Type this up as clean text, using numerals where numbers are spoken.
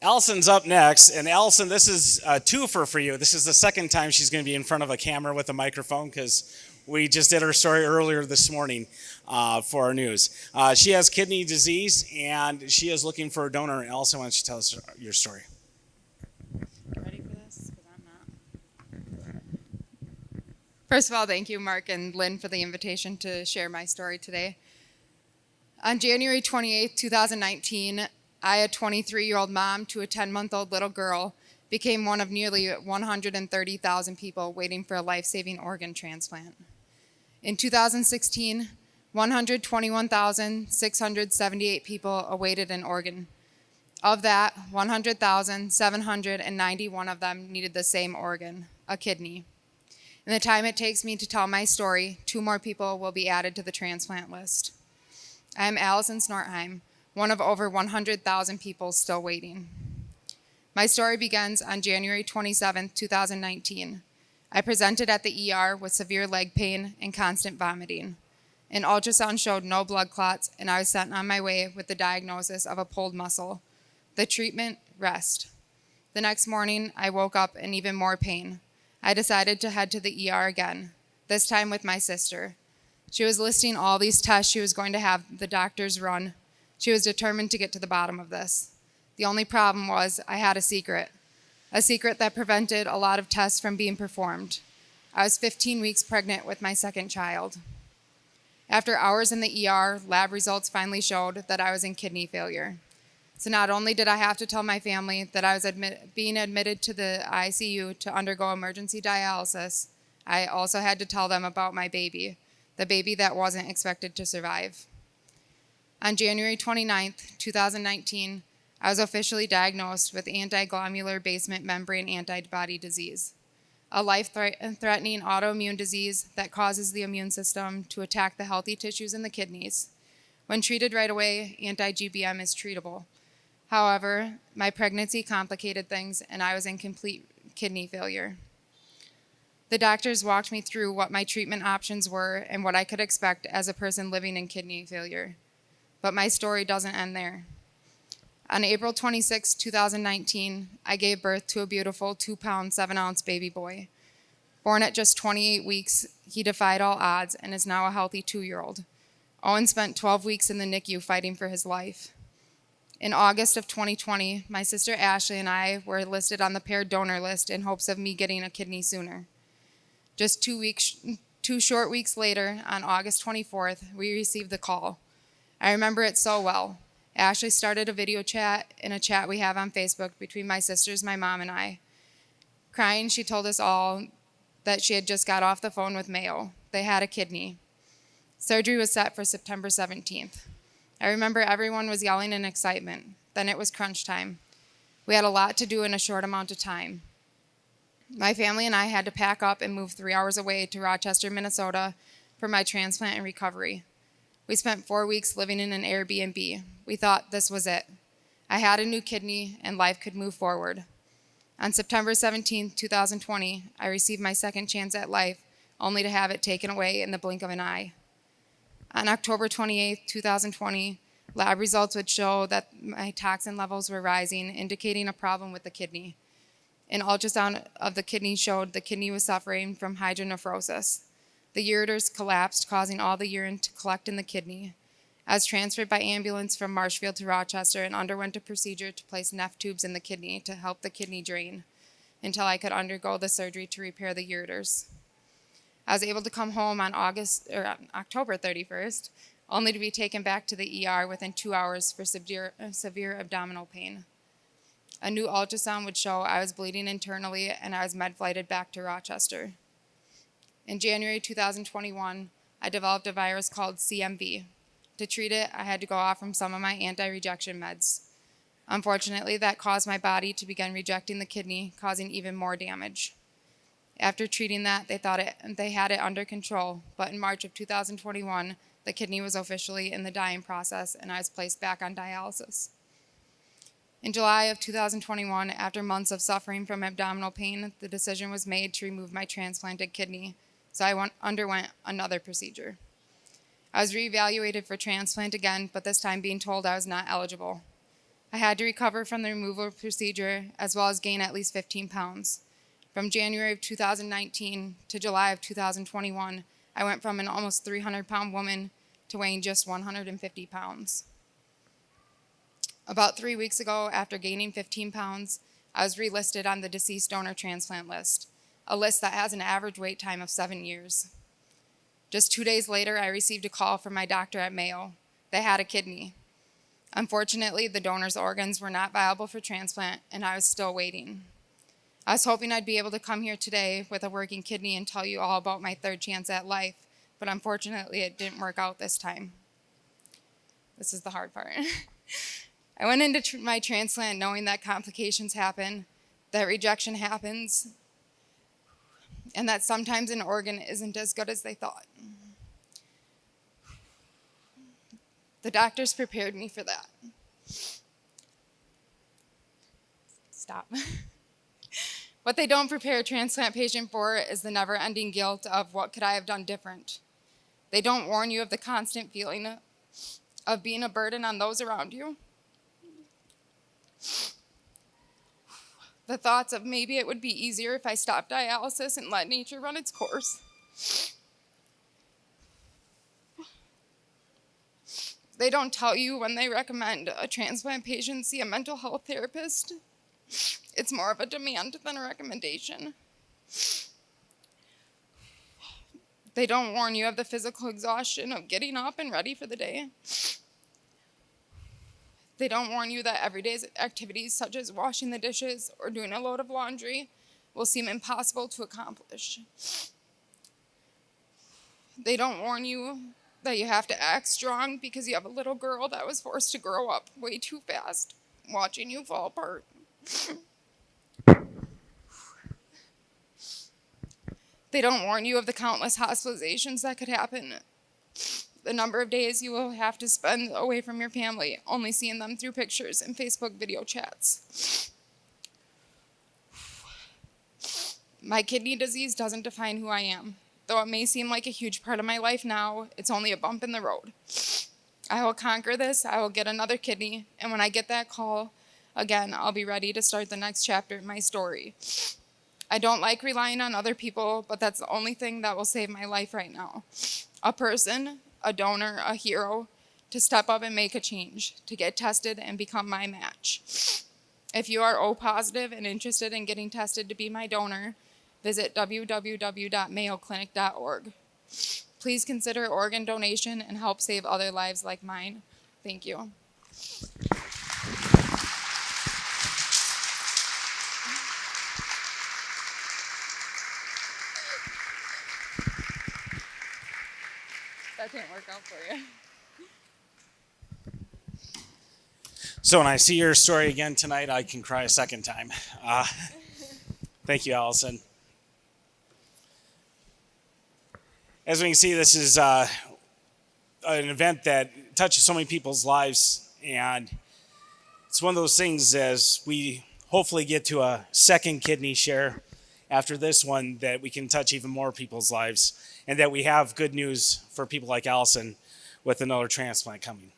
Allison's up next, and Allison, this is a twofer for you. This is the second time she's going to be in front of a camera with a microphone because we just did her story earlier this morning for our news. She has kidney disease, and she is looking for a donor. Allison, why don't you tell us your story? Ready for this? Because I'm not. First of all, thank you, Mark and Lynn, for the invitation to share my story today. On January 28, 2019, I, a 23-year-old mom to a 10-month-old little girl, became one of nearly 130,000 people waiting for a life-saving organ transplant. In 2016, 121,678 people awaited an organ. Of that, 100,791 of them needed the same organ, a kidney. In the time it takes me to tell my story, 2 more people will be added to the transplant list. I am Alison Snortheim, one of over 100,000 people still waiting. My story begins on January 27, 2019. I presented at the ER with severe leg pain and constant vomiting. An ultrasound showed no blood clots, and I was sent on my way with the diagnosis of a pulled muscle. The treatment, rest. The next morning, I woke up in even more pain. I decided to head to the ER again, this time with my sister. She was listing all these tests she was going to have the doctors run. She was determined to get to the bottom of this. The only problem was I had a secret that prevented a lot of tests from being performed. I was 15 weeks pregnant with my second child. After hours in the ER, lab results finally showed that I was in kidney failure. So not only did I have to tell my family that I was being admitted to the ICU to undergo emergency dialysis, I also had to tell them about my baby, the baby that wasn't expected to survive. On January 29, 2019, I was officially diagnosed with anti-glomerular basement membrane antibody disease, a life-threatening autoimmune disease that causes the immune system to attack the healthy tissues in the kidneys. When treated right away, anti-GBM is treatable. However, my pregnancy complicated things, and I was in complete kidney failure. The doctors walked me through what my treatment options were and what I could expect as a person living in kidney failure. But my story doesn't end there. On April 26, 2019, I gave birth to a beautiful 2-pound, 7-ounce baby boy. Born at just 28 weeks, he defied all odds and is now a healthy 2-year-old. Owen spent 12 weeks in the NICU fighting for his life. In August of 2020, my sister Ashley and I were listed on the paired donor list in hopes of me getting a kidney sooner. Just 2 short weeks later, on August 24th, we received the call. I remember it so well. Ashley started a video chat in a chat we have on Facebook between my sisters, my mom, and I. Crying, she told us all that she had just got off the phone with Mayo. They had a kidney. Surgery was set for September 17th. I remember everyone was yelling in excitement. Then it was crunch time. We had a lot to do in a short amount of time. My family and I had to pack up and move 3 hours away to Rochester, Minnesota for my transplant and recovery. We spent 4 weeks living in an Airbnb. We thought this was it. I had a new kidney and life could move forward. On September 17, 2020, I received my second chance at life, only to have it taken away in the blink of an eye. On October 28, 2020, lab results would show that my toxin levels were rising, indicating a problem with the kidney. An ultrasound of the kidney showed the kidney was suffering from hydronephrosis. The ureters collapsed, causing all the urine to collect in the kidney. I was transferred by ambulance from Marshfield to Rochester and underwent a procedure to place neph tubes in the kidney to help the kidney drain until I could undergo the surgery to repair the ureters. I was able to come home on October 31st, only to be taken back to the ER within 2 hours for severe abdominal pain. A new ultrasound would show I was bleeding internally and I was med-flighted back to Rochester. In January 2021, I developed a virus called CMV. To treat it, I had to go off from some of my anti-rejection meds. Unfortunately, that caused my body to begin rejecting the kidney, causing even more damage. After treating that, they had it under control, but in March of 2021, the kidney was officially in the dying process and I was placed back on dialysis. In July of 2021, after months of suffering from abdominal pain, the decision was made to remove my transplanted kidney, so I underwent another procedure. I was reevaluated for transplant again, but this time being told I was not eligible. I had to recover from the removal procedure as well as gain at least 15 pounds. From January of 2019 to July of 2021, I went from an almost 300-pound woman to weighing just 150 pounds. About 3 weeks ago, after gaining 15 pounds, I was relisted on the deceased donor transplant list, a list that has an average wait time of 7 years. Just 2 days later, I received a call from my doctor at Mayo. They had a kidney. Unfortunately, the donor's organs were not viable for transplant, and I was still waiting. I was hoping I'd be able to come here today with a working kidney and tell you all about my third chance at life, but unfortunately, it didn't work out this time. This is the hard part. I went into my transplant knowing that complications happen, that rejection happens, and that sometimes an organ isn't as good as they thought. The doctors prepared me for that. Stop. What they don't prepare a transplant patient for is the never-ending guilt of what could I have done different. They don't warn you of the constant feeling of being a burden on those around you. The thoughts of maybe it would be easier if I stopped dialysis and let nature run its course. They don't tell you when they recommend a transplant patient see a mental health therapist. It's more of a demand than a recommendation. They don't warn you of the physical exhaustion of getting up and ready for the day. They don't warn you that everyday activities such as washing the dishes or doing a load of laundry will seem impossible to accomplish. They don't warn you that you have to act strong because you have a little girl that was forced to grow up way too fast, watching you fall apart. They don't warn you of the countless hospitalizations that could happen, the number of days you will have to spend away from your family, only seeing them through pictures and Facebook video chats. My kidney disease doesn't define who I am. Though it may seem like a huge part of my life now, it's only a bump in the road. I will conquer this, I will get another kidney, and when I get that call, again, I'll be ready to start the next chapter in my story. I don't like relying on other people, but that's the only thing that will save my life right now. A person, a donor, a hero, to step up and make a change, to get tested and become my match. If you are O positive and interested in getting tested to be my donor, visit www.mayoclinic.org. Please consider organ donation and help save other lives like mine. Thank you. That didn't work out for you. So when I see your story again tonight, I can cry a second time. Thank you, Allison. As we can see, this is an event that touches so many people's lives, and it's one of those things as we hopefully get to a second kidney share after this one that we can touch even more people's lives, and that we have good news for people like Allison with another transplant coming.